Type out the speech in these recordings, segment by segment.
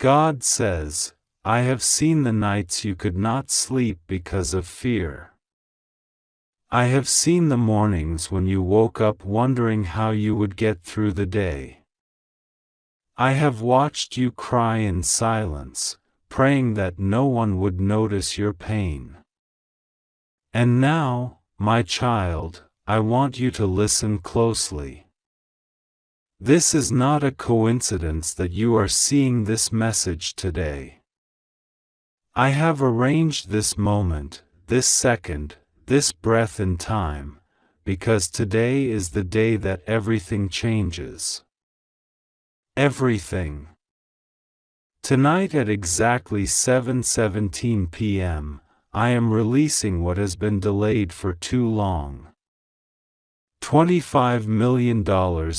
God says, I have seen the nights you could not sleep because of fear. I have seen the mornings when you woke up wondering how you would get through the day. I have watched you cry in silence, praying that no one would notice your pain. And now, my child, I want you to listen closely. This is not a coincidence that you are seeing this message today. I have arranged this moment, this second, this breath in time, because today is the day that everything changes. Everything. Tonight at exactly 7:17 p.m., I am releasing what has been delayed for too long. $25 million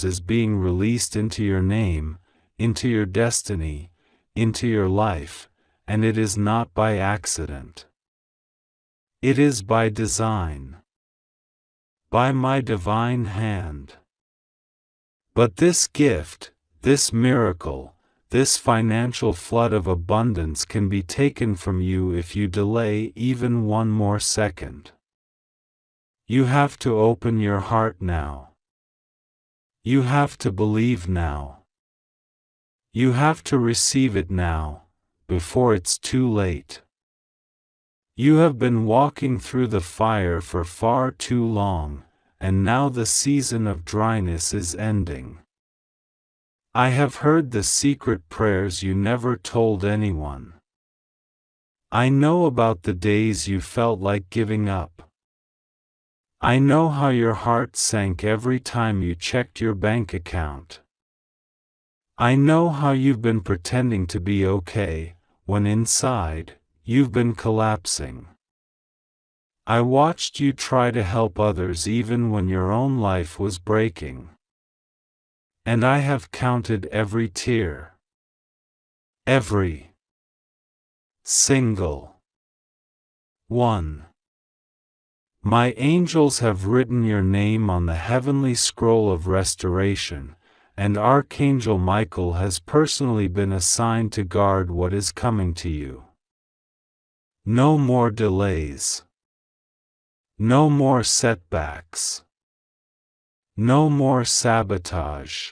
is being released into your name, into your destiny, into your life, and it is not by accident. It is by design. By my divine hand. But this gift, this miracle, this financial flood of abundance can be taken from you if you delay even one more second. You have to open your heart now. You have to believe now. You have to receive it now, before it's too late. You have been walking through the fire for far too long, and now the season of dryness is ending. I have heard the secret prayers you never told anyone. I know about the days you felt like giving up. I know how your heart sank every time you checked your bank account. I know how you've been pretending to be okay, when inside, you've been collapsing. I watched you try to help others even when your own life was breaking. And I have counted every tear. Every single one. My angels have written your name on the heavenly scroll of restoration, and Archangel Michael has personally been assigned to guard what is coming to you. No more delays. No more setbacks. No more sabotage.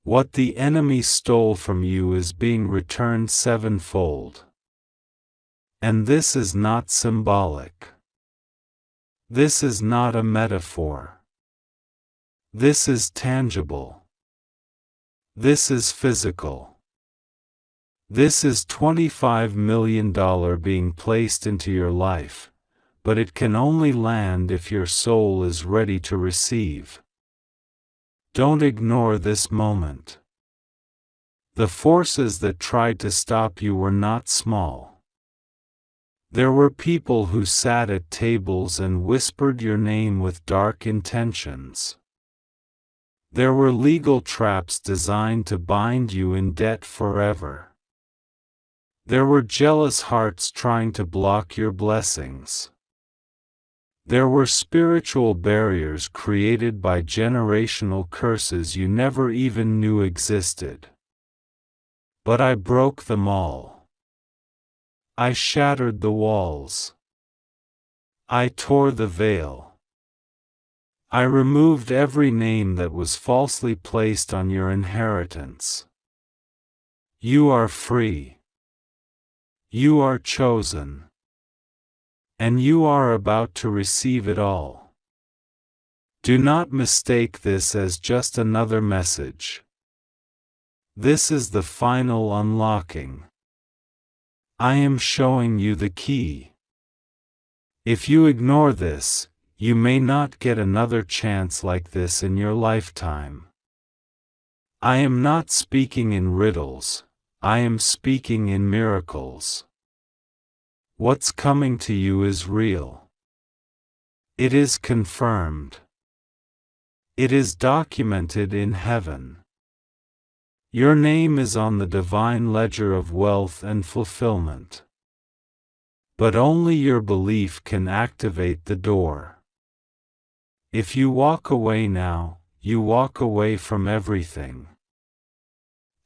What the enemy stole from you is being returned sevenfold. And this is not symbolic. This is not a metaphor. This is tangible. This is physical. This is $25 million being placed into your life, but it can only land if your soul is ready to receive. Don't ignore this moment. The forces that tried to stop you were not small. There were people who sat at tables and whispered your name with dark intentions. There were legal traps designed to bind you in debt forever. There were jealous hearts trying to block your blessings. There were spiritual barriers created by generational curses you never even knew existed. But I broke them all. I shattered the walls. I tore the veil. I removed every name that was falsely placed on your inheritance. You are free. You are chosen. And you are about to receive it all. Do not mistake this as just another message. This is the final unlocking. I am showing you the key. If you ignore this, you may not get another chance like this in your lifetime. I am not speaking in riddles, I am speaking in miracles. What's coming to you is real. It is confirmed. It is documented in heaven. Your name is on the divine ledger of wealth and fulfillment. But only your belief can activate the door. If you walk away now, you walk away from everything.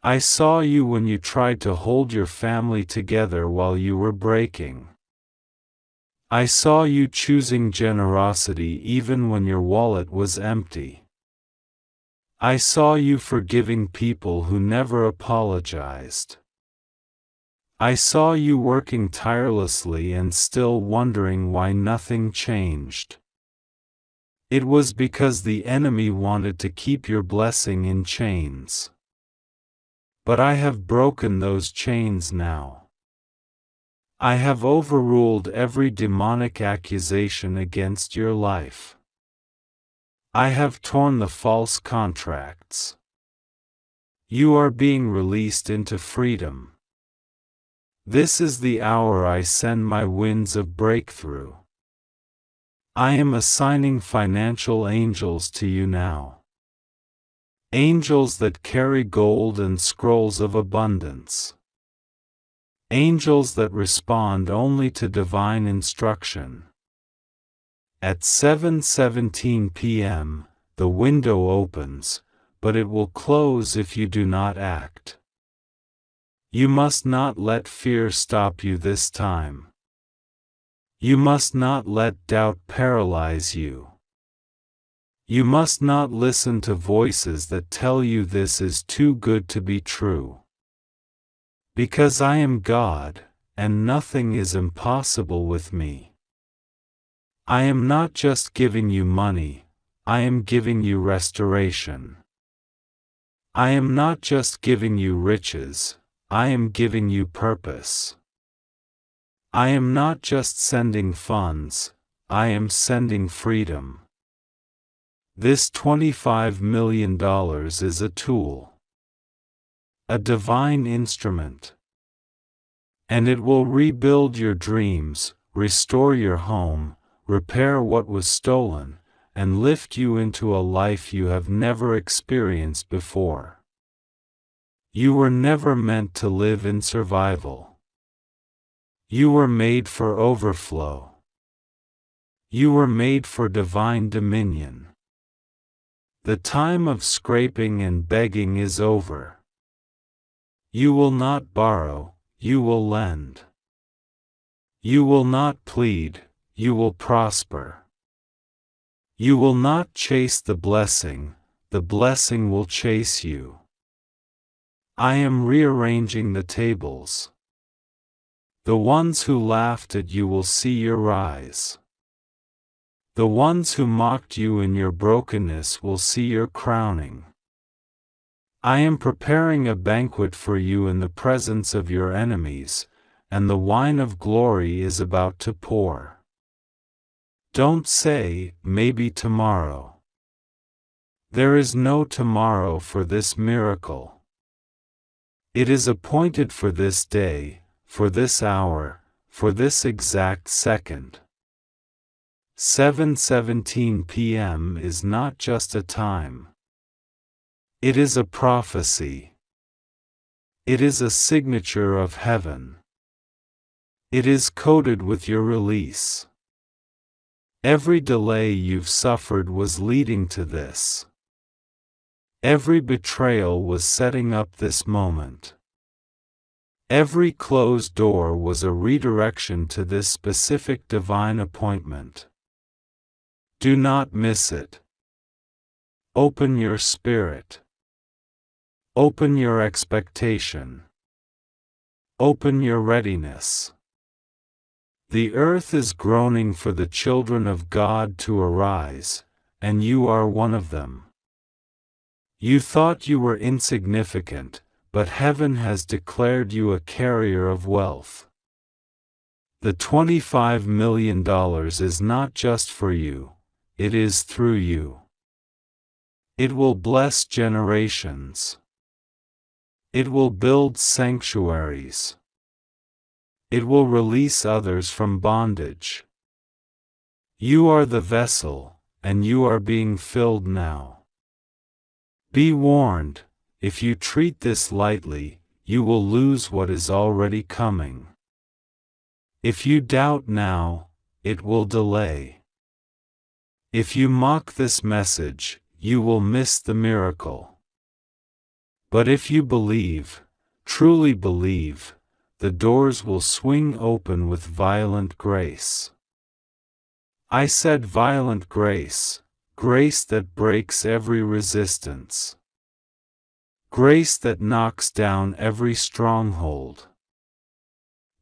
I saw you when you tried to hold your family together while you were breaking. I saw you choosing generosity even when your wallet was empty. I saw you forgiving people who never apologized. I saw you working tirelessly and still wondering why nothing changed. It was because the enemy wanted to keep your blessing in chains. But I have broken those chains now. I have overruled every demonic accusation against your life. I have torn the false contracts. You are being released into freedom. This is the hour I send my winds of breakthrough. I am assigning financial angels to you now. Angels that carry gold and scrolls of abundance. Angels that respond only to divine instruction. At 7:17 p.m., the window opens, but it will close if you do not act. You must not let fear stop you this time. You must not let doubt paralyze you. You must not listen to voices that tell you this is too good to be true. Because I am God, and nothing is impossible with me. I am not just giving you money, I am giving you restoration. I am not just giving you riches, I am giving you purpose. I am not just sending funds, I am sending freedom. This $25 million is a tool. A divine instrument. And it will rebuild your dreams, restore your home, repair what was stolen, and lift you into a life you have never experienced before. You were never meant to live in survival. You were made for overflow. You were made for divine dominion. The time of scraping and begging is over. You will not borrow, you will lend. You will not plead, you will prosper. You will not chase the blessing will chase you. I am rearranging the tables. The ones who laughed at you will see your rise. The ones who mocked you in your brokenness will see your crowning. I am preparing a banquet for you in the presence of your enemies, and the wine of glory is about to pour. Don't say, maybe tomorrow. There is no tomorrow for this miracle. It is appointed for this day, for this hour, for this exact second. 7:17 p.m. is not just a time. It is a prophecy. It is a signature of heaven. It is coded with your release. Every delay you've suffered was leading to this. Every betrayal was setting up this moment. Every closed door was a redirection to this specific divine appointment. Do not miss it. Open your spirit. Open your expectation. Open your readiness. The earth is groaning for the children of God to arise, and you are one of them. You thought you were insignificant, but heaven has declared you a carrier of wealth. The $25 million is not just for you, it is through you. It will bless generations. It will build sanctuaries. It will release others from bondage. You are the vessel, and you are being filled now. Be warned, if you treat this lightly, you will lose what is already coming. If you doubt now, it will delay. If you mock this message, you will miss the miracle. But if you believe, truly believe, the doors will swing open with violent grace. I said violent grace, grace that breaks every resistance. Grace that knocks down every stronghold.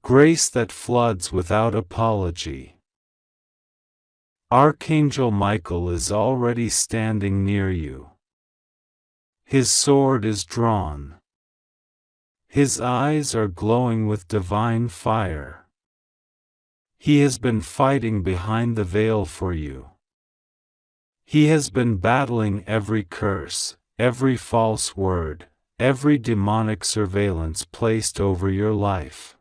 Grace that floods without apology. Archangel Michael is already standing near you. His sword is drawn. His eyes are glowing with divine fire. He has been fighting behind the veil for you. He has been battling every curse, every false word, every demonic surveillance placed over your life.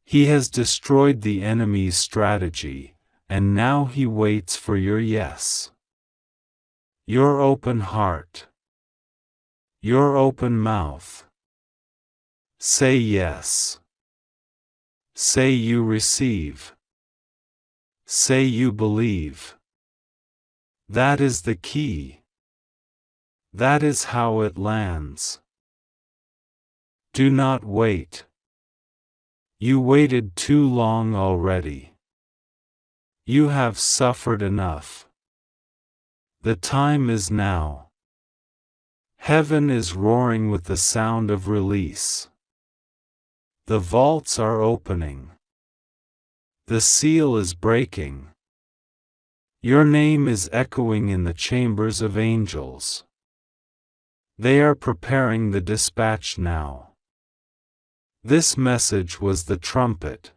He has destroyed the enemy's strategy, and now he waits for your yes. Your open heart. Your open mouth. Say yes. Say you receive. Say you believe. That is the key. That is how it lands. Do not wait. You waited too long already. You have suffered enough. The time is now. Heaven is roaring with the sound of release. The vaults are opening. The seal is breaking. Your name is echoing in the chambers of angels. They are preparing the dispatch now. This message was the trumpet.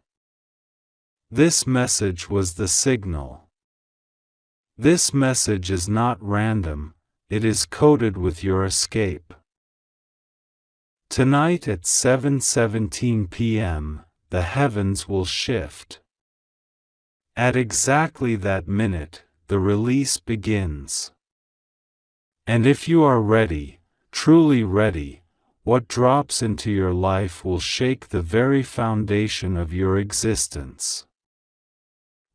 This message was the signal. This message is not random, it is coded with your escape. Tonight at 7:17 p.m., the heavens will shift. At exactly that minute, the release begins. And if you are ready, truly ready, what drops into your life will shake the very foundation of your existence.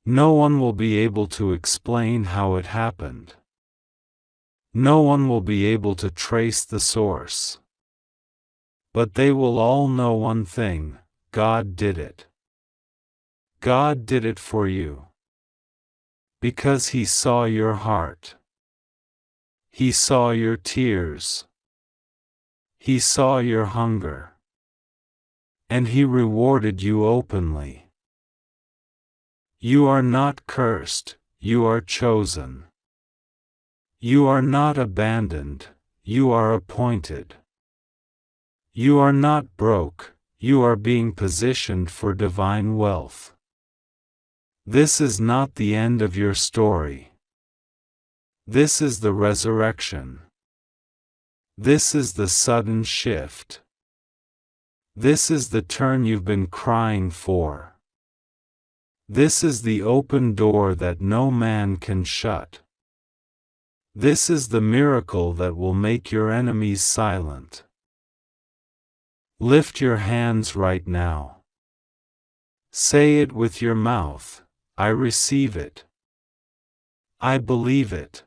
No one will be able to explain how it happened. No one will be able to trace the source. But they will all know one thing: God did it. God did it for you. Because He saw your heart. He saw your tears. He saw your hunger. And He rewarded you openly. You are not cursed, you are chosen. You are not abandoned, you are appointed. You are not broke, you are being positioned for divine wealth. This is not the end of your story. This is the resurrection. This is the sudden shift. This is the turn you've been crying for. This is the open door that no man can shut. This is the miracle that will make your enemies silent. Lift your hands right now. Say it with your mouth: I receive it. I believe it.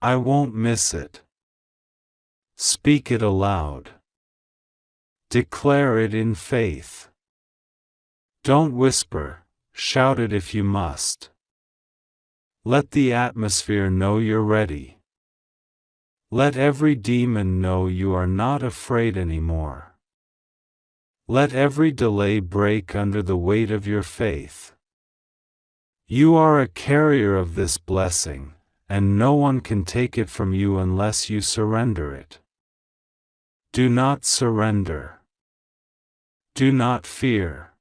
I won't miss it. Speak it aloud. Declare it in faith. Don't whisper, shout it if you must. Let the atmosphere know you're ready. Let every demon know you are not afraid anymore. Let every delay break under the weight of your faith. You are a carrier of this blessing, and no one can take it from you unless you surrender it. Do not surrender. Do not fear.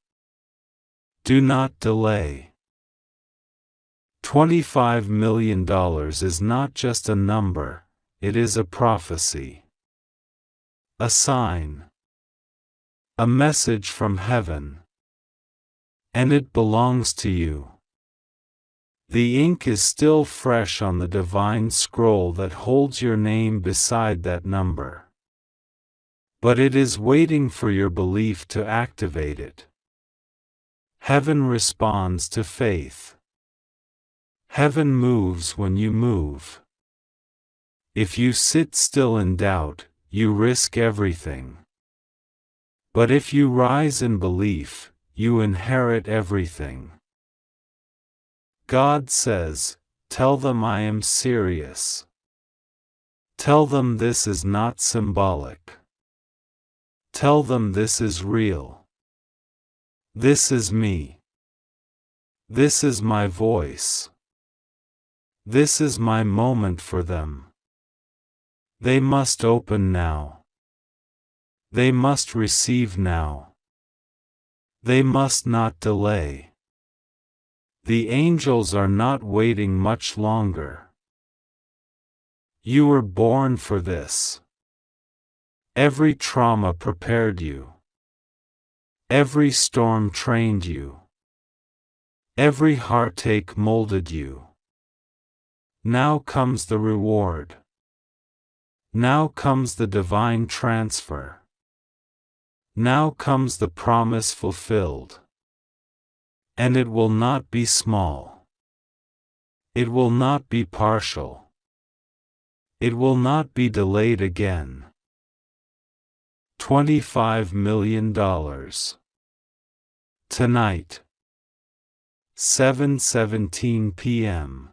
Do not delay. $25 million is not just a number, it is a prophecy. A sign. A message from heaven. And it belongs to you. The ink is still fresh on the divine scroll that holds your name beside that number. But it is waiting for your belief to activate it. Heaven responds to faith. Heaven moves when you move. If you sit still in doubt, you risk everything. But if you rise in belief, you inherit everything. God says, tell them I am serious. Tell them this is not symbolic. Tell them this is real. This is me. This is my voice. This is my moment for them. They must open now. They must receive now. They must not delay. The angels are not waiting much longer. You were born for this. Every trauma prepared you. Every storm trained you. Every heartache molded you. Now comes the reward. Now comes the divine transfer. Now comes the promise fulfilled. And it will not be small. It will not be partial. It will not be delayed again. $25 million. Tonight. 7:17 p.m.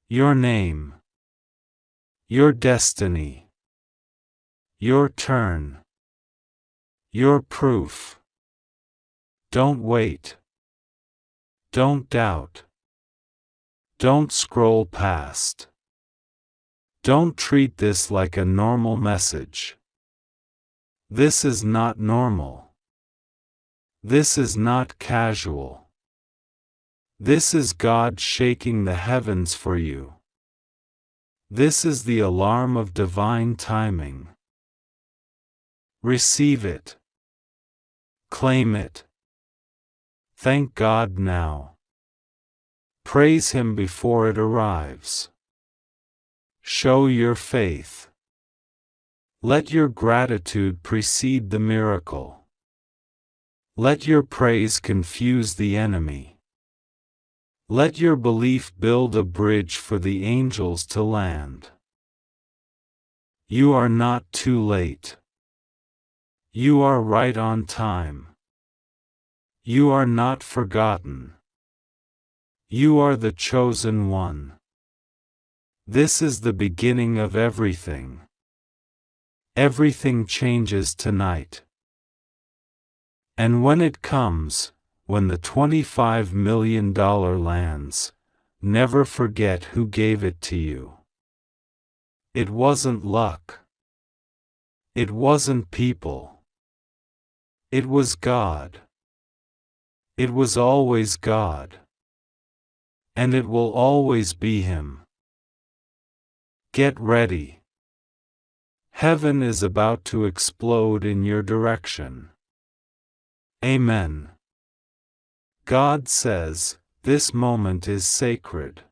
Your name. Your destiny. Your turn. Your proof. Don't wait. Don't doubt. Don't scroll past. Don't treat this like a normal message. This is not normal. This is not casual. This is God shaking the heavens for you. This is the alarm of divine timing. Receive it. Claim it. Thank God now. Praise Him before it arrives. Show your faith. Let your gratitude precede the miracle. Let your praise confuse the enemy. Let your belief build a bridge for the angels to land. You are not too late. You are right on time. You are not forgotten. You are the chosen one. This is the beginning of everything. Everything changes tonight. And when it comes, when the $25 million lands, never forget who gave it to you. It wasn't luck. It wasn't people. It was God. It was always God. And it will always be Him. Get ready. Heaven is about to explode in your direction. Amen. God says, this moment is sacred.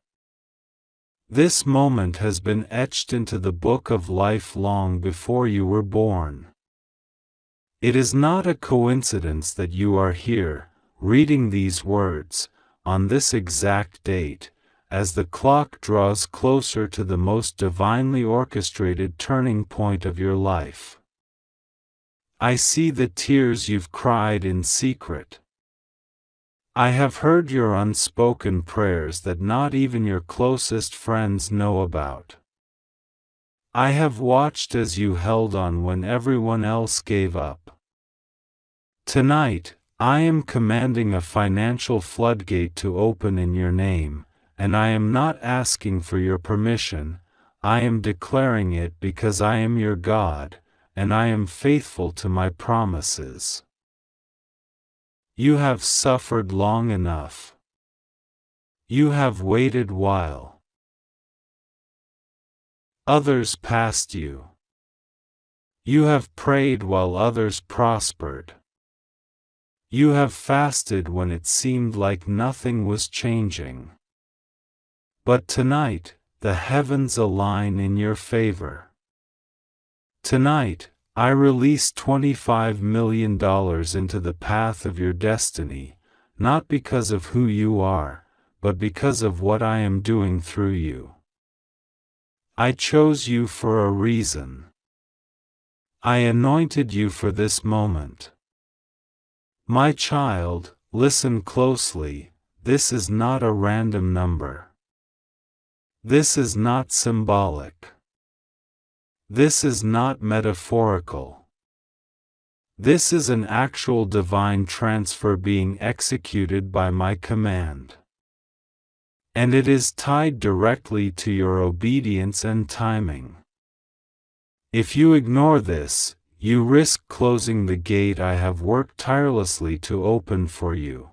This moment has been etched into the book of life long before you were born. It is not a coincidence that you are here, reading these words, on this exact date, as the clock draws closer to the most divinely orchestrated turning point of your life. I see the tears you've cried in secret. I have heard your unspoken prayers that not even your closest friends know about. I have watched as you held on when everyone else gave up. Tonight, I am commanding a financial floodgate to open in your name, and I am not asking for your permission. I am declaring it because I am your God, and I am faithful to my promises. You have suffered long enough. You have waited while others passed you. You have prayed while others prospered. You have fasted when it seemed like nothing was changing. But tonight, the heavens align in your favor. Tonight, I release $25 million into the path of your destiny, not because of who you are, but because of what I am doing through you. I chose you for a reason. I anointed you for this moment. My child, listen closely, this is not a random number. This is not symbolic. This is not metaphorical. This is an actual divine transfer being executed by my command. And it is tied directly to your obedience and timing. If you ignore this, you risk closing the gate I have worked tirelessly to open for you.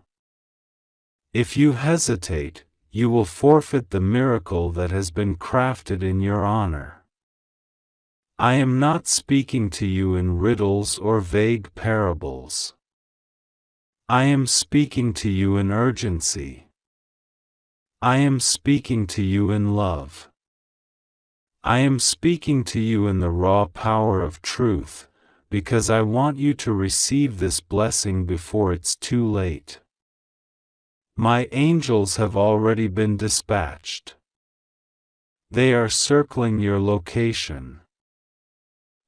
If you hesitate, you will forfeit the miracle that has been crafted in your honor. I am not speaking to you in riddles or vague parables. I am speaking to you in urgency. I am speaking to you in love. I am speaking to you in the raw power of truth, because I want you to receive this blessing before it's too late. My angels have already been dispatched. They are circling your location.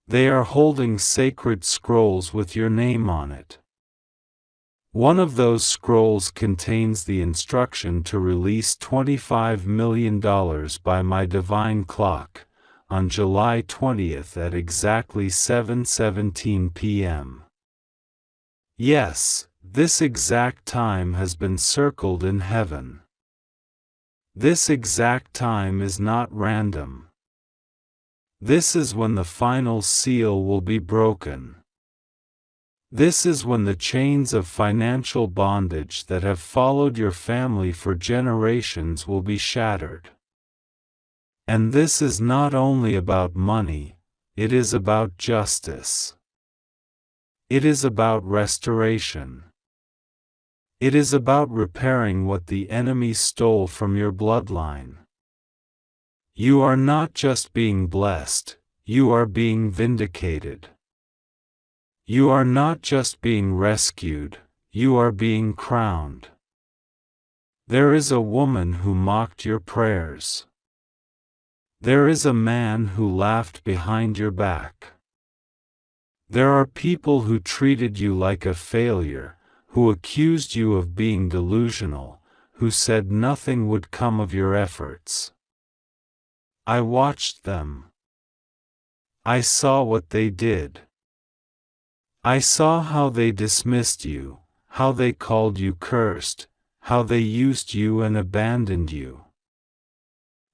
They are holding sacred scrolls with your name on it. One of those scrolls contains the instruction to release $25 million by my divine clock, on July 20th at exactly 7:17 p.m. Yes, this exact time has been circled in heaven. This exact time is not random. This is when the final seal will be broken. This is when the chains of financial bondage that have followed your family for generations will be shattered. And this is not only about money, it is about justice. It is about restoration. It is about repairing what the enemy stole from your bloodline. You are not just being blessed, you are being vindicated. You are not just being rescued, you are being crowned. There is a woman who mocked your prayers. There is a man who laughed behind your back. There are people who treated you like a failure, who accused you of being delusional, who said nothing would come of your efforts. I watched them. I saw what they did. I saw how they dismissed you, how they called you cursed, how they used you and abandoned you.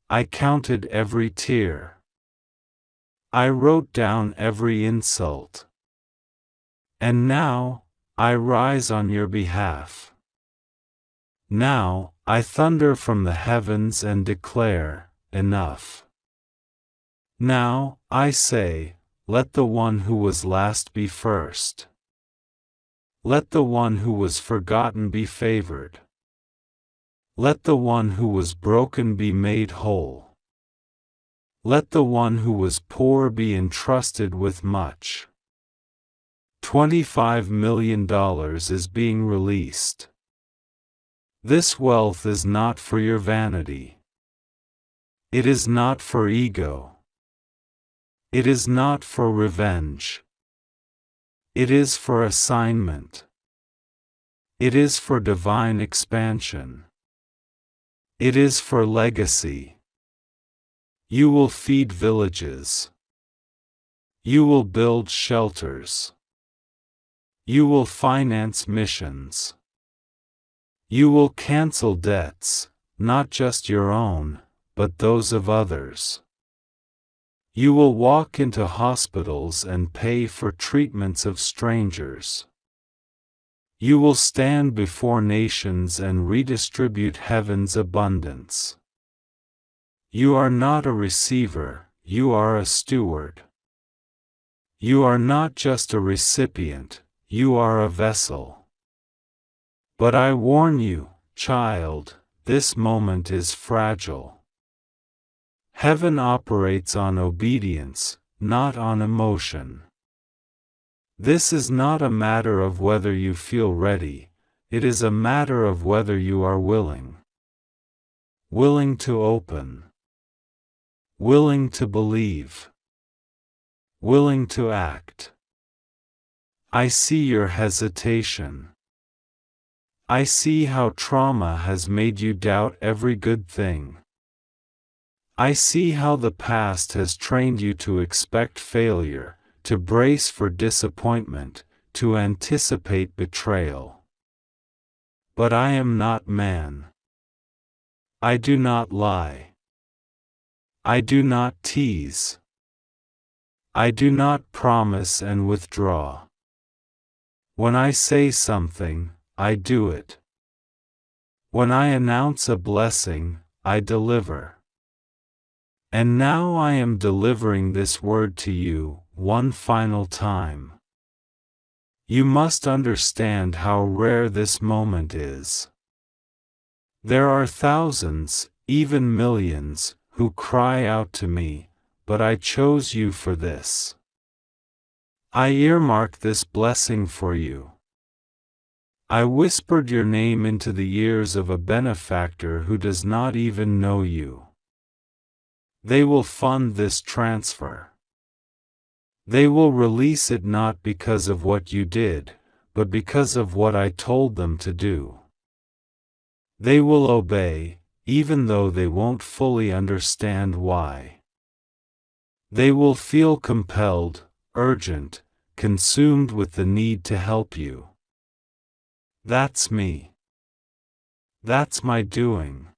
I counted every tear. I wrote down every insult. And now, I rise on your behalf. Now, I thunder from the heavens and declare, enough. Now, I say, let the one who was last be first. Let the one who was forgotten be favored. Let the one who was broken be made whole. Let the one who was poor be entrusted with much. $25 million is being released. This wealth is not for your vanity. It is not for ego. It is not for revenge. It is for assignment. It is for divine expansion. It is for legacy. You will feed villages. You will build shelters. You will finance missions. You will cancel debts, not just your own, but those of others. You will walk into hospitals and pay for treatments of strangers. You will stand before nations and redistribute heaven's abundance. You are not a receiver, you are a steward. You are not just a recipient, you are a vessel. But I warn you, child, this moment is fragile. Heaven operates on obedience, not on emotion. This is not a matter of whether you feel ready, it is a matter of whether you are willing. Willing to open. willing to believe, willing to act. I see your hesitation. I see how trauma has made you doubt every good thing. I see how the past has trained you to expect failure, to brace for disappointment, to anticipate betrayal. But I am not man. I do not lie. I do not tease. I do not promise and withdraw. When I say something, I do it. When I announce a blessing, I deliver. And now I am delivering this word to you, one final time. You must understand how rare this moment is. There are thousands, even millions, who cry out to me, but I chose you for this. I earmarked this blessing for you. I whispered your name into the ears of a benefactor who does not even know you. They will fund this transfer. They will release it not because of what you did, but because of what I told them to do. They will obey, even though they won't fully understand why. They will feel compelled, urgent, consumed with the need to help you. That's me. That's my doing.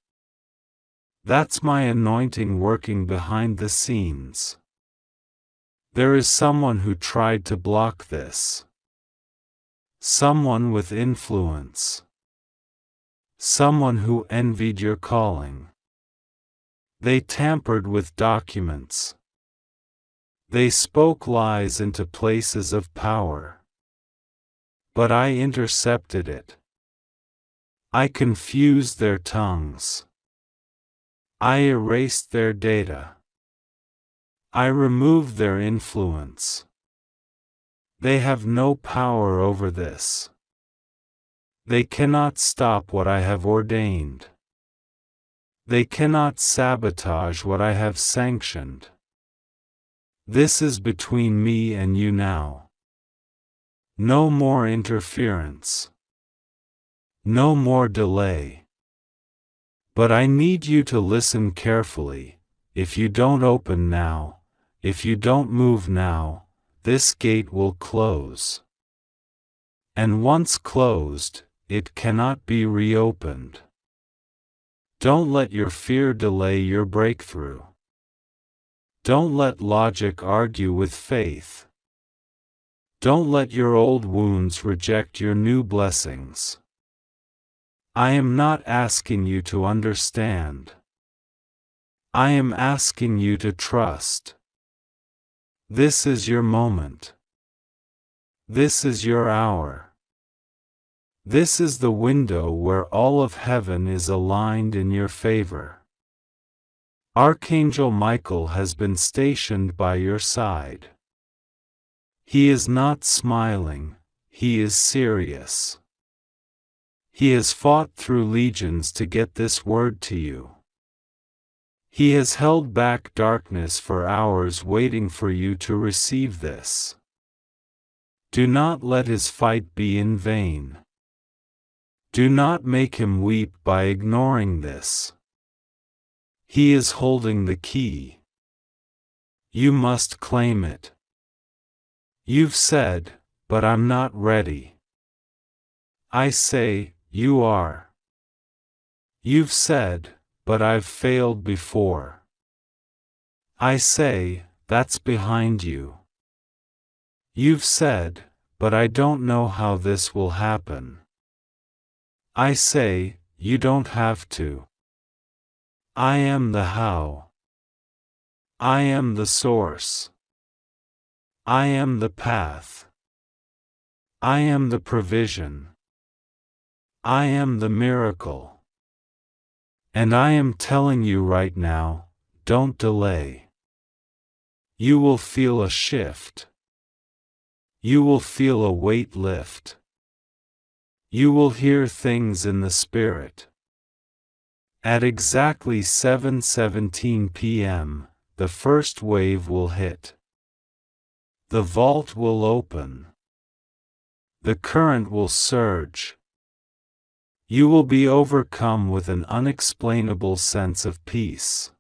That's my anointing working behind the scenes. There is someone who tried to block this. Someone with influence. Someone who envied your calling. They tampered with documents. They spoke lies into places of power. But I intercepted it. I confused their tongues. I erased their data. I removed their influence. They have no power over this. They cannot stop what I have ordained. They cannot sabotage what I have sanctioned. This is between me and you now. No more interference. No more delay. But I need you to listen carefully. If you don't open now, if you don't move now, this gate will close. And once closed, it cannot be reopened. Don't let your fear delay your breakthrough. Don't let logic argue with faith. Don't let your old wounds reject your new blessings. I am not asking you to understand. I am asking you to trust. This is your moment. This is your hour. This is the window where all of heaven is aligned in your favor. Archangel Michael has been stationed by your side. He is not smiling, he is serious. He has fought through legions to get this word to you. He has held back darkness for hours waiting for you to receive this. Do not let his fight be in vain. Do not make him weep by ignoring this. He is holding the key. You must claim it. You've said, but I'm not ready. I say, you are. You've said, but I've failed before. I say, that's behind you. You've said, but I don't know how this will happen. I say, you don't have to. I am the how. I am the source. I am the path. I am the provision. I am the miracle. And I am telling you right now, don't delay. You will feel a shift. You will feel a weight lift. You will hear things in the Spirit. At exactly 7:17 p.m., the first wave will hit. The vault will open. The current will surge. You will be overcome with an unexplainable sense of peace.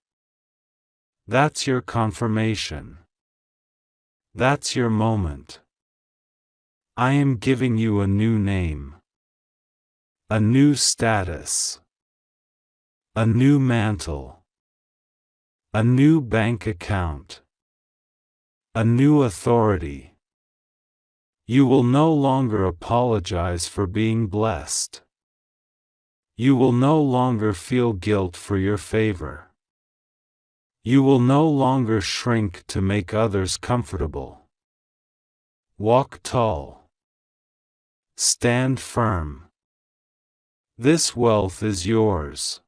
That's your confirmation. That's your moment. I am giving you a new name. A new status. A new mantle. A new bank account. A new authority. You will no longer apologize for being blessed. You will no longer feel guilt for your favor. You will no longer shrink to make others comfortable. Walk tall. Stand firm. This wealth is yours.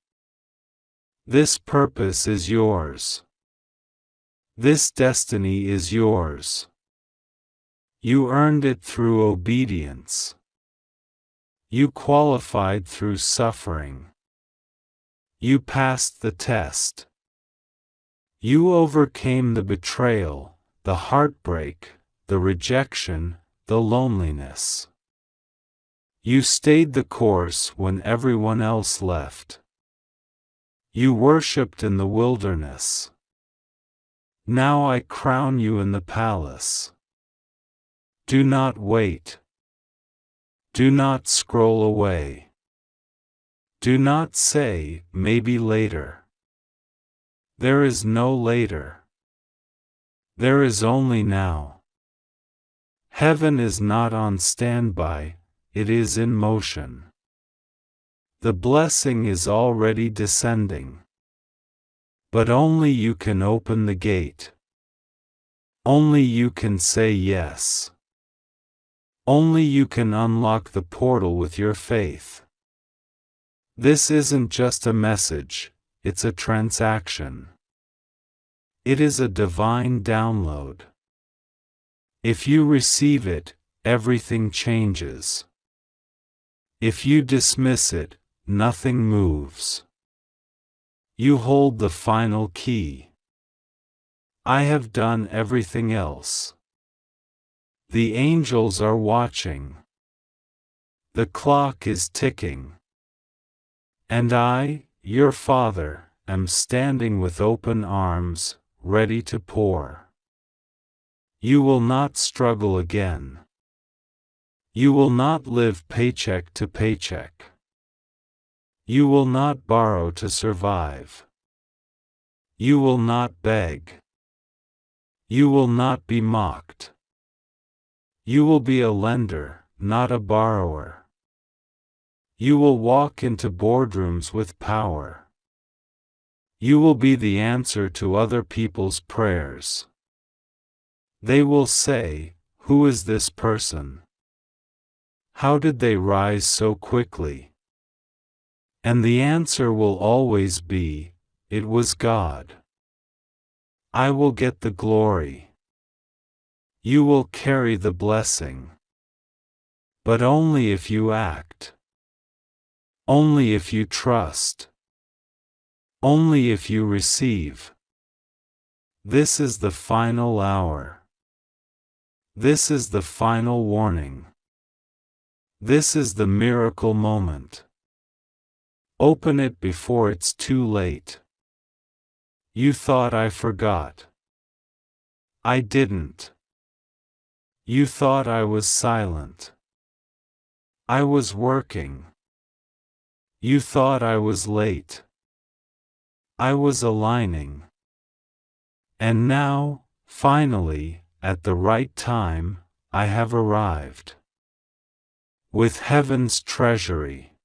This purpose is yours. This destiny is yours. You earned it through obedience. You qualified through suffering. You passed the test. You overcame the betrayal, the heartbreak, the rejection, the loneliness. You stayed the course when everyone else left. You worshipped in the wilderness. Now I crown you in the palace. Do not wait. Do not scroll away. Do not say, maybe later. There is no later. There is only now. Heaven is not on standby, it is in motion. The blessing is already descending. But only you can open the gate. Only you can say yes. Only you can unlock the portal with your faith. This isn't just a message, it's a transaction. It is a divine download. If you receive it, everything changes. If you dismiss it, nothing moves. You hold the final key. I have done everything else. The angels are watching. The clock is ticking. And I, your Father, am standing with open arms, ready to pour. You will not struggle again. You will not live paycheck to paycheck. You will not borrow to survive. You will not beg. You will not be mocked. You will be a lender, not a borrower. You will walk into boardrooms with power. You will be the answer to other people's prayers. They will say, "Who is this person? How did they rise so quickly?" And the answer will always be, "It was God." I will get the glory. You will carry the blessing. But only if you act. Only if you trust. Only if you receive. This is the final hour. This is the final warning. This is the miracle moment. Open it before it's too late. You thought I forgot. I didn't. You thought I was silent. I was working. You thought I was late. I was aligning. And now, finally, at the right time, I have arrived. With heaven's treasury.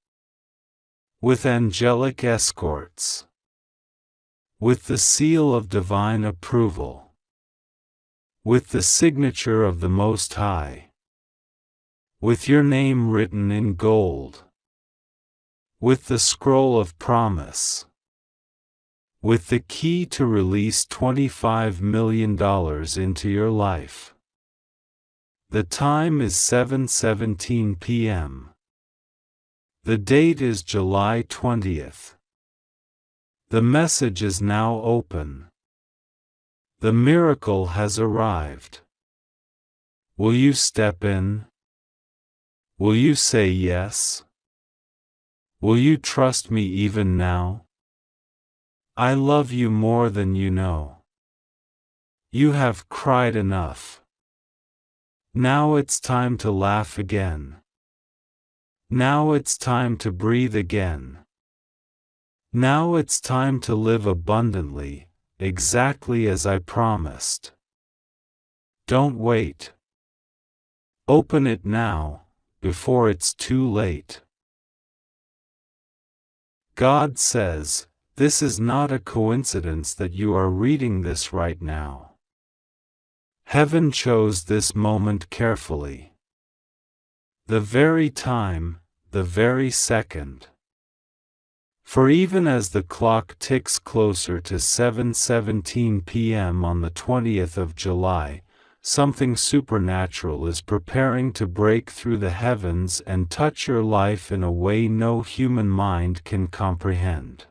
With angelic escorts. With the seal of divine approval. With the signature of the Most High. With your name written in gold. With the scroll of promise. With the key to release $25 million into your life. The time is 7:17 p.m. The date is July 20th. The message is now open. The miracle has arrived. Will you step in? Will you say yes? Will you trust me even now? I love you more than you know. You have cried enough. Now it's time to laugh again. Now it's time to breathe again. Now it's time to live abundantly, exactly as I promised. Don't wait. Open it now, before it's too late. God says, this is not a coincidence that you are reading this right now. Heaven chose this moment carefully. The very time, the very second. For even as the clock ticks closer to 7:17 p.m. on the 20th of July, something supernatural is preparing to break through the heavens and touch your life in a way no human mind can comprehend.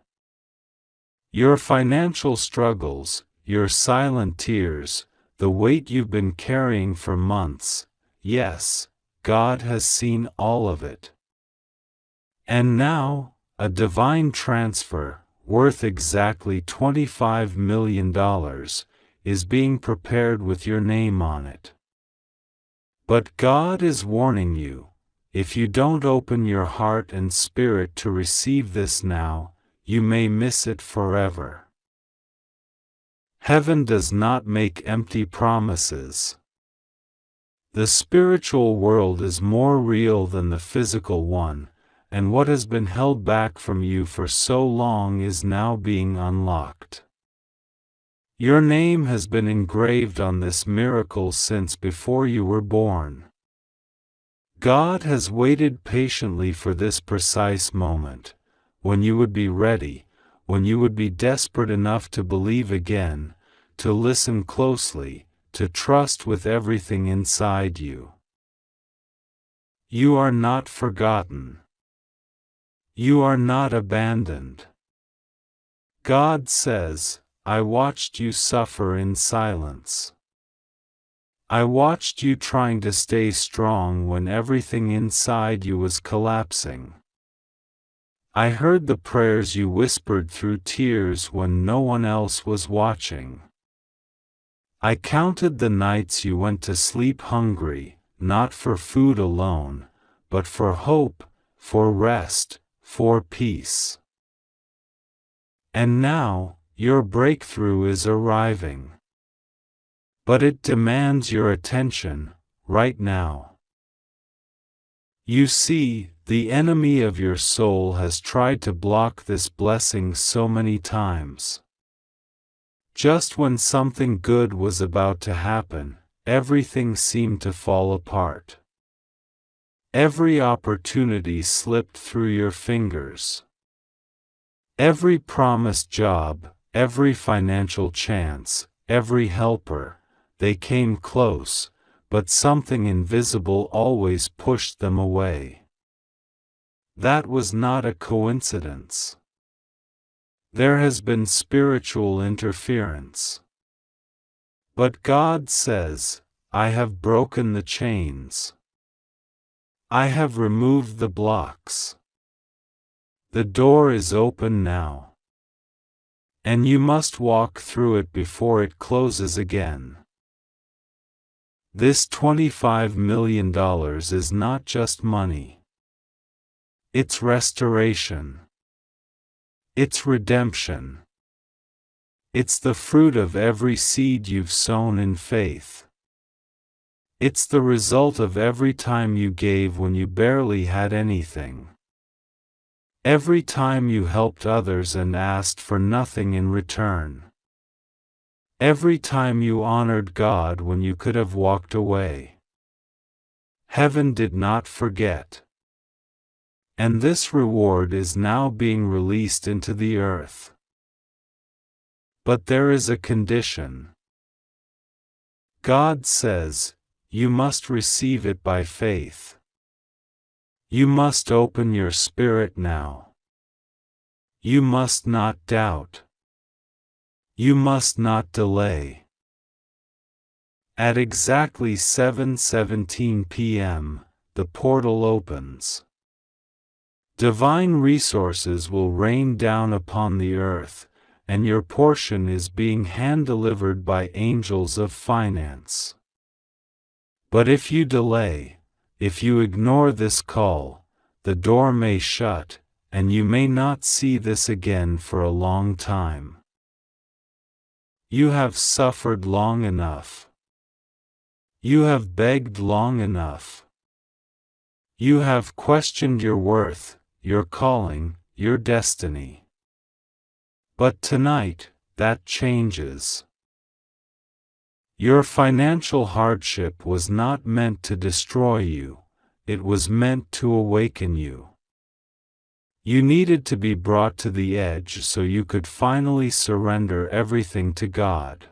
Your financial struggles, your silent tears, the weight you've been carrying for months, yes, God has seen all of it. And now, a divine transfer, worth exactly $25 million, is being prepared with your name on it. But God is warning you, if you don't open your heart and spirit to receive this now, you may miss it forever. Heaven does not make empty promises. The spiritual world is more real than the physical one, and what has been held back from you for so long is now being unlocked. Your name has been engraved on this miracle since before you were born. God has waited patiently for this precise moment, when you would be ready, when you would be desperate enough to believe again, to listen closely, to trust with everything inside you. You are not forgotten. You are not abandoned. God says, I watched you suffer in silence. I watched you trying to stay strong when everything inside you was collapsing. I heard the prayers you whispered through tears when no one else was watching. I counted the nights you went to sleep hungry, not for food alone, but for hope, for rest, for peace. And now, your breakthrough is arriving. But it demands your attention, right now. You see, the enemy of your soul has tried to block this blessing so many times. Just when something good was about to happen, everything seemed to fall apart. Every opportunity slipped through your fingers. Every promised job, every financial chance, every helper, they came close, but something invisible always pushed them away. That was not a coincidence. There has been spiritual interference. But God says, I have broken the chains. I have removed the blocks. The door is open now. And you must walk through it before it closes again. This $25 million is not just money. It's restoration. It's redemption. It's the fruit of every seed you've sown in faith. It's the result of every time you gave when you barely had anything. Every time you helped others and asked for nothing in return. Every time you honored God when you could have walked away. Heaven did not forget. And this reward is now being released into the earth. But there is a condition. God says, you must receive it by faith. You must open your spirit now. You must not doubt. You must not delay. At exactly 7:17 p.m., the portal opens. Divine resources will rain down upon the earth, and your portion is being hand-delivered by angels of finance. But if you delay, if you ignore this call, the door may shut, and you may not see this again for a long time. You have suffered long enough. You have begged long enough. You have questioned your worth, your calling, your destiny. But tonight, that changes. Your financial hardship was not meant to destroy you, it was meant to awaken you. You needed to be brought to the edge so you could finally surrender everything to God.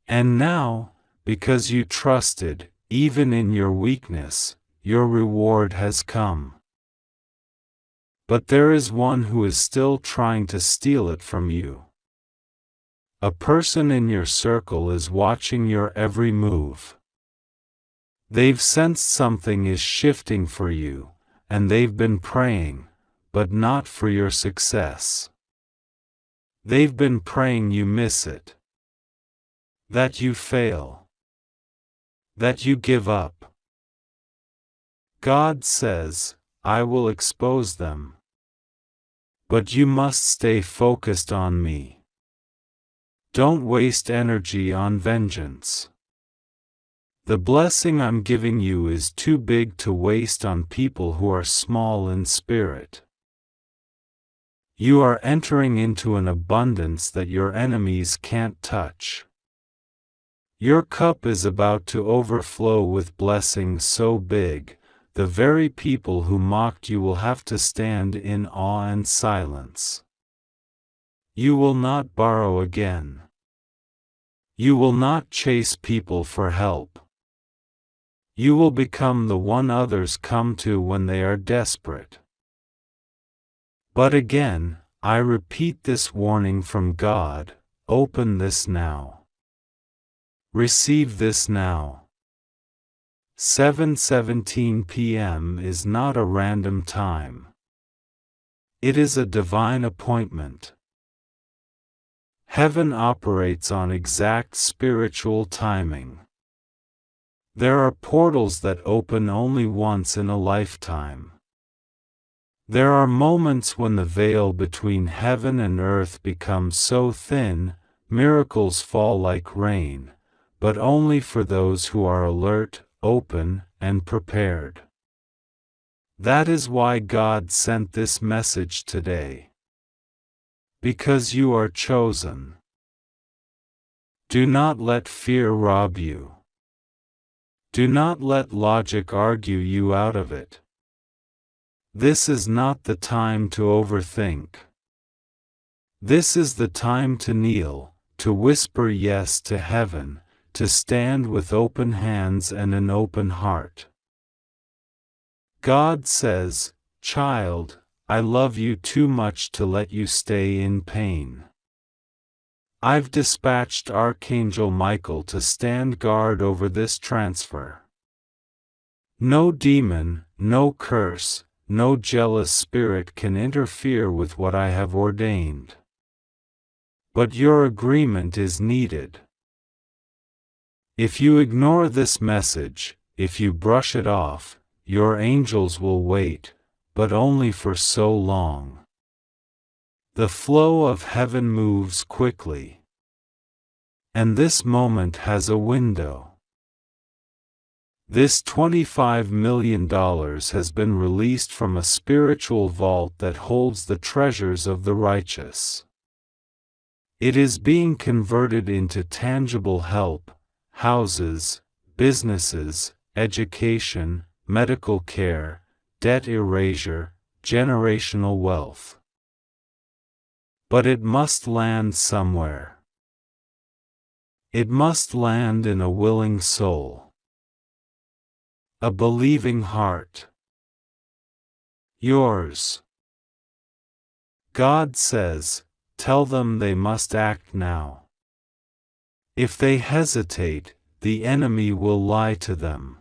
And now, because you trusted, even in your weakness, your reward has come. But there is one who is still trying to steal it from you. A person in your circle is watching your every move. They've sensed something is shifting for you, and they've been praying, but not for your success. They've been praying you miss it, that you fail, that you give up. God says, I will expose them. But you must stay focused on me. Don't waste energy on vengeance. The blessing I'm giving you is too big to waste on people who are small in spirit. You are entering into an abundance that your enemies can't touch. Your cup is about to overflow with blessings so big, the very people who mocked you will have to stand in awe and silence. You will not borrow again. You will not chase people for help. You will become the one others come to when they are desperate. But again, I repeat this warning from God, open this now. Receive this now. 7:17 p.m. is not a random time. It is a divine appointment. Heaven operates on exact spiritual timing. There are portals that open only once in a lifetime. There are moments when the veil between heaven and earth becomes so thin, miracles fall like rain, but only for those who are alert, open, and prepared. That is why God sent this message today. Because you are chosen. Do not let fear rob you. Do not let logic argue you out of it. This is not the time to overthink. This is the time to kneel, to whisper yes to heaven, to stand with open hands and an open heart. God says, "Child, I love you too much to let you stay in pain. I've dispatched Archangel Michael to stand guard over this transfer. No demon, no curse, no jealous spirit can interfere with what I have ordained. But your agreement is needed. If you ignore this message, if you brush it off, your angels will wait, but only for so long. The flow of heaven moves quickly. And this moment has a window. This $25 million has been released from a spiritual vault that holds the treasures of the righteous. It is being converted into tangible help, houses, businesses, education, medical care, debt erasure, generational wealth. But it must land somewhere. It must land in a willing soul. A believing heart. Yours. God says, tell them they must act now. If they hesitate, the enemy will lie to them.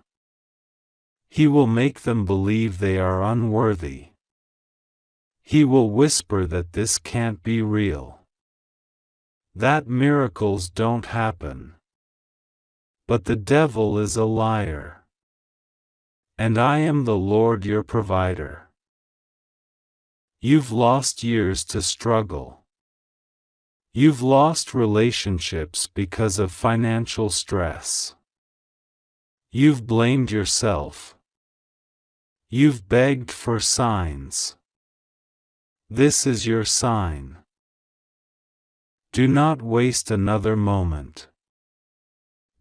He will make them believe they are unworthy. He will whisper that this can't be real, that miracles don't happen. But the devil is a liar. And I am the Lord your provider. You've lost years to struggle. You've lost relationships because of financial stress. You've blamed yourself. You've begged for signs. This is your sign. Do not waste another moment.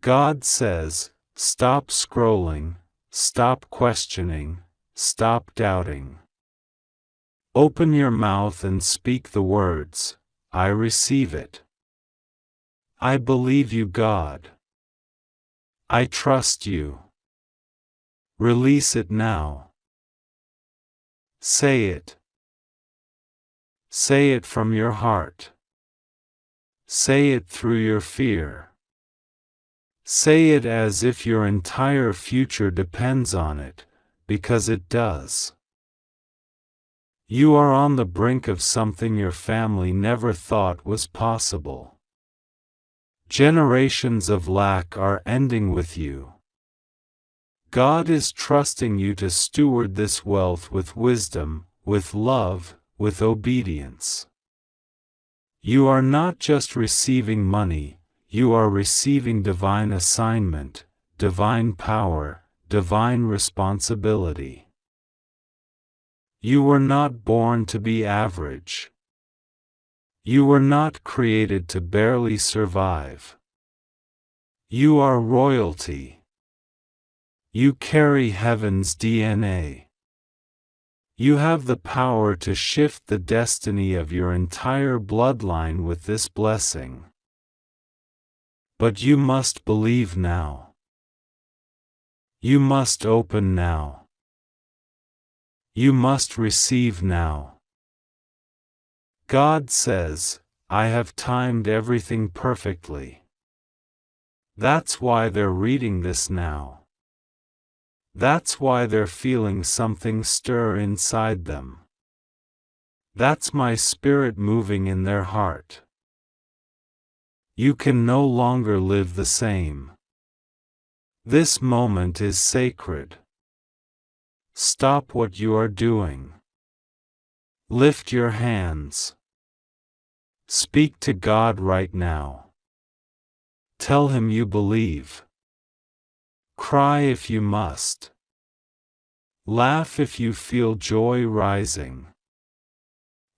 God says, stop scrolling, stop questioning, stop doubting. Open your mouth and speak the words, I receive it. I believe you, God. I trust you. Release it now. Say it. Say it from your heart. Say it through your fear. Say it as if your entire future depends on it, because it does. You are on the brink of something your family never thought was possible. Generations of lack are ending with you. God is trusting you to steward this wealth with wisdom, with love, with obedience. You are not just receiving money, you are receiving divine assignment, divine power, divine responsibility. You were not born to be average. You were not created to barely survive. You are royalty. You carry heaven's DNA. You have the power to shift the destiny of your entire bloodline with this blessing. But you must believe now. You must open now. You must receive now. God says, I have timed everything perfectly. That's why they're reading this now. That's why they're feeling something stir inside them. That's my spirit moving in their heart. You can no longer live the same. This moment is sacred. Stop what you are doing. Lift your hands. Speak to God right now. Tell Him you believe. Cry if you must. Laugh if you feel joy rising.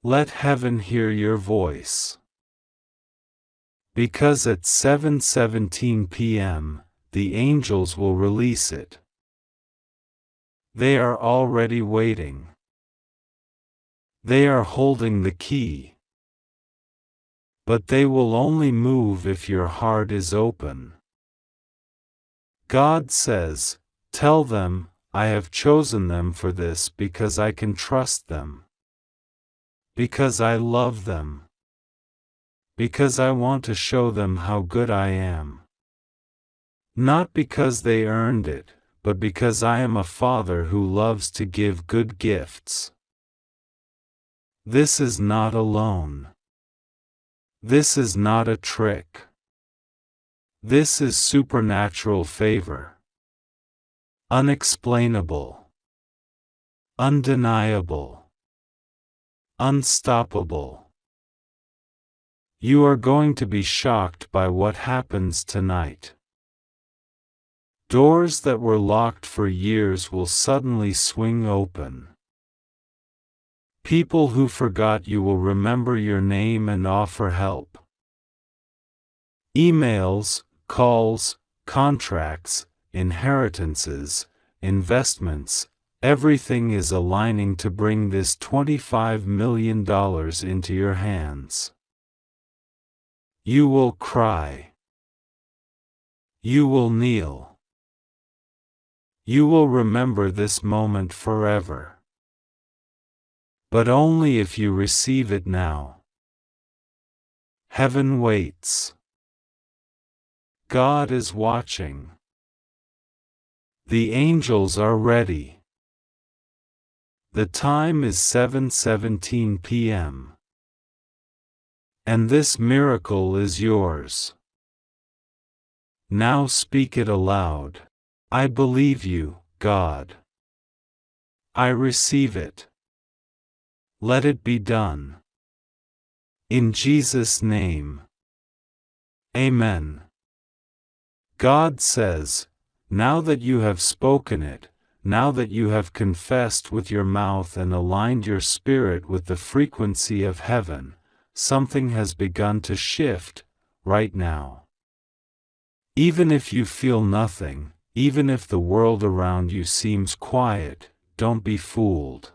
Let heaven hear your voice. Because at 7:17 p.m., the angels will release it. They are already waiting. They are holding the key. But they will only move if your heart is open. God says, tell them, I have chosen them for this because I can trust them. Because I love them. Because I want to show them how good I am. Not because they earned it, but because I am a Father who loves to give good gifts. This is not alone. This is not a trick. This is supernatural favor. Unexplainable. Undeniable. Unstoppable. You are going to be shocked by what happens tonight. Doors that were locked for years will suddenly swing open. People who forgot you will remember your name and offer help. Emails, calls, contracts, inheritances, investments, everything is aligning to bring this $25 million into your hands. You will cry. You will kneel. You will remember this moment forever. But only if you receive it now. Heaven waits. God is watching. The angels are ready. The time is 7:17 p.m. And this miracle is yours. Now speak it aloud. I believe you, God. I receive it. Let it be done. In Jesus' name. Amen. God says, now that you have spoken it, now that you have confessed with your mouth and aligned your spirit with the frequency of heaven, something has begun to shift, right now. Even if you feel nothing, even if the world around you seems quiet, don't be fooled.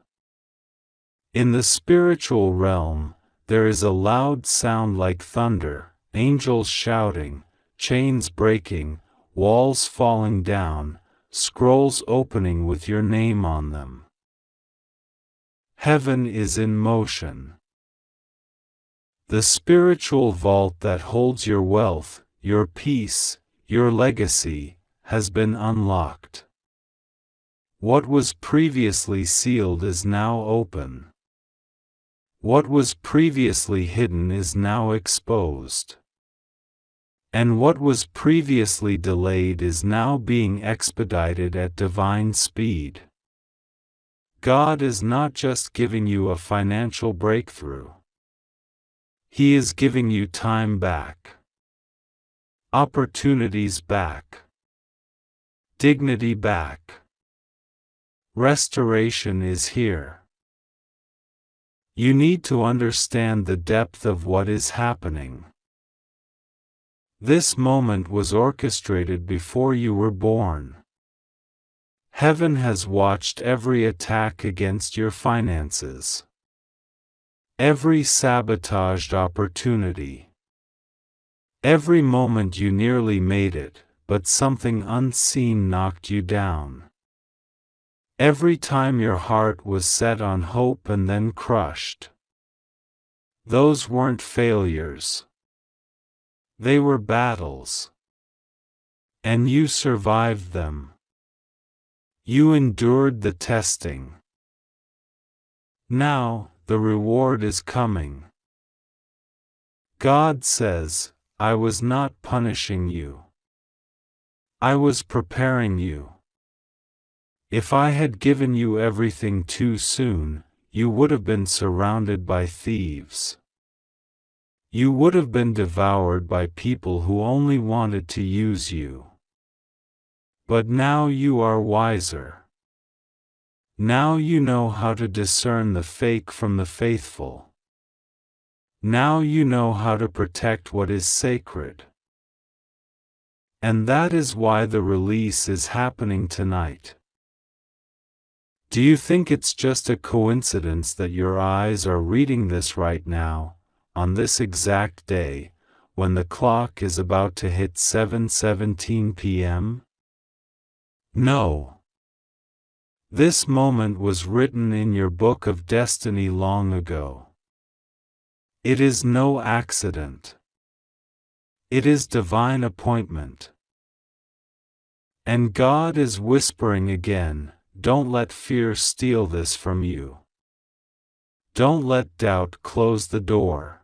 In the spiritual realm, there is a loud sound like thunder, angels shouting, chains breaking, walls falling down, scrolls opening with your name on them. Heaven is in motion. The spiritual vault that holds your wealth, your peace, your legacy, has been unlocked. What was previously sealed is now open. What was previously hidden is now exposed. And what was previously delayed is now being expedited at divine speed. God is not just giving you a financial breakthrough. He is giving you time back. Opportunities back. Dignity back. Restoration is here. You need to understand the depth of what is happening. This moment was orchestrated before you were born. Heaven has watched every attack against your finances. Every sabotaged opportunity. Every moment you nearly made it, but something unseen knocked you down. Every time your heart was set on hope and then crushed. Those weren't failures. They were battles. And you survived them. You endured the testing. Now, the reward is coming. God says, I was not punishing you. I was preparing you. If I had given you everything too soon, you would have been surrounded by thieves. You would have been devoured by people who only wanted to use you. But now you are wiser. Now you know how to discern the fake from the faithful. Now you know how to protect what is sacred. And that is why the release is happening tonight. Do you think it's just a coincidence that your eyes are reading this right now, on this exact day, when the clock is about to hit 7:17 p.m.? No. This moment was written in your book of destiny long ago. It is no accident. It is divine appointment. And God is whispering again, don't let fear steal this from you. Don't let doubt close the door.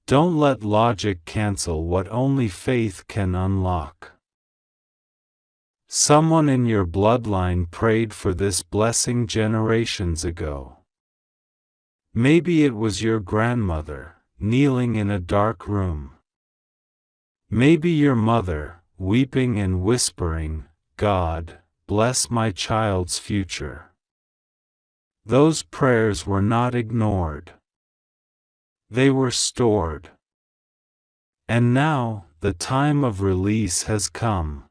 Don't let logic cancel what only faith can unlock. Someone in your bloodline prayed for this blessing generations ago. Maybe it was your grandmother, kneeling in a dark room. Maybe your mother, weeping and whispering, God, bless my child's future. Those prayers were not ignored. They were stored. And now, the time of release has come.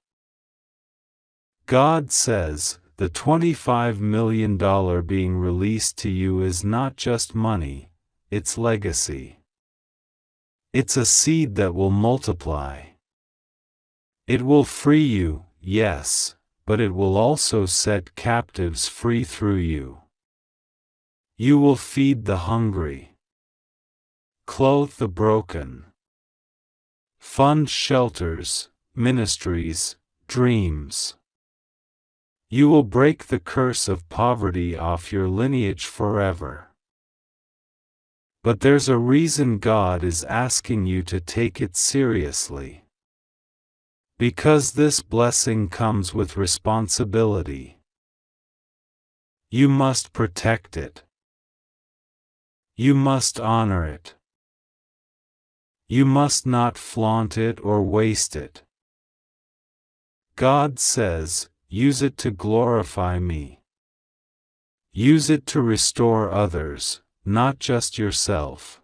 God says, the $25 million being released to you is not just money, it's legacy. It's a seed that will multiply. It will free you, yes, but it will also set captives free through you. You will feed the hungry, clothe the broken, fund shelters, ministries, dreams. You will break the curse of poverty off your lineage forever. But there's a reason God is asking you to take it seriously. Because this blessing comes with responsibility. You must protect it. You must honor it. You must not flaunt it or waste it. God says, use it to glorify me. Use it to restore others, not just yourself.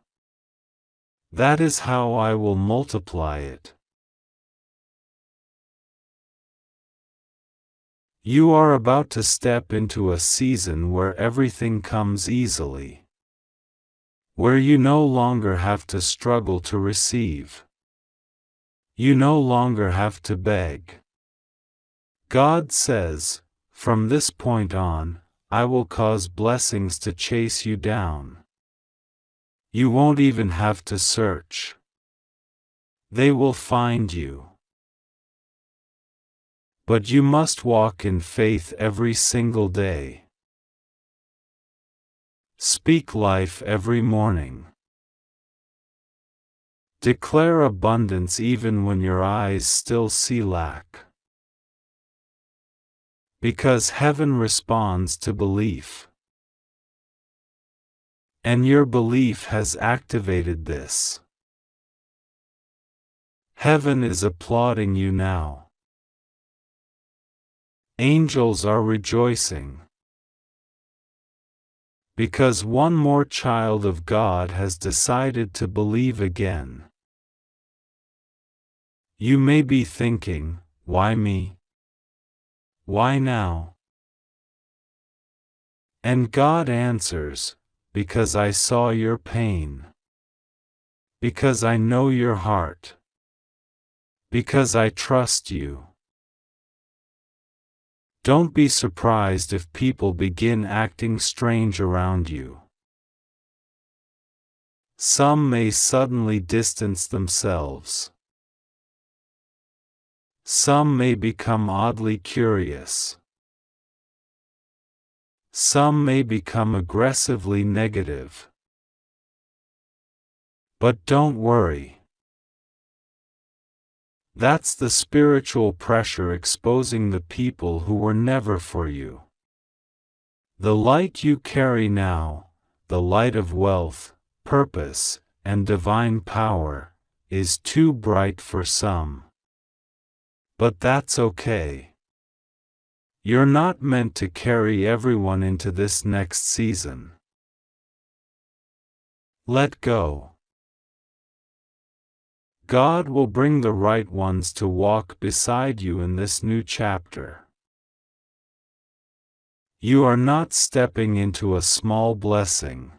That is how I will multiply it. You are about to step into a season where everything comes easily. Where you no longer have to struggle to receive. You no longer have to beg. God says, from this point on, I will cause blessings to chase you down. You won't even have to search. They will find you. But you must walk in faith every single day. Speak life every morning. Declare abundance even when your eyes still see lack. Because heaven responds to belief. And your belief has activated this. Heaven is applauding you now. Angels are rejoicing. Because one more child of God has decided to believe again. You may be thinking, why me? Why now? And God answers, because I saw your pain. Because I know your heart. Because I trust you. Don't be surprised if people begin acting strange around you. Some may suddenly distance themselves. Some may become oddly curious. Some may become aggressively negative. But don't worry. That's the spiritual pressure exposing the people who were never for you. The light you carry now, the light of wealth, purpose, and divine power, is too bright for some. But that's okay. You're not meant to carry everyone into this next season. Let go. God will bring the right ones to walk beside you in this new chapter. You are not stepping into a small blessing.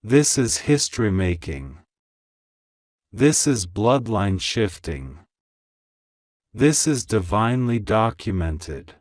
This is history making. This is bloodline shifting. This is divinely documented.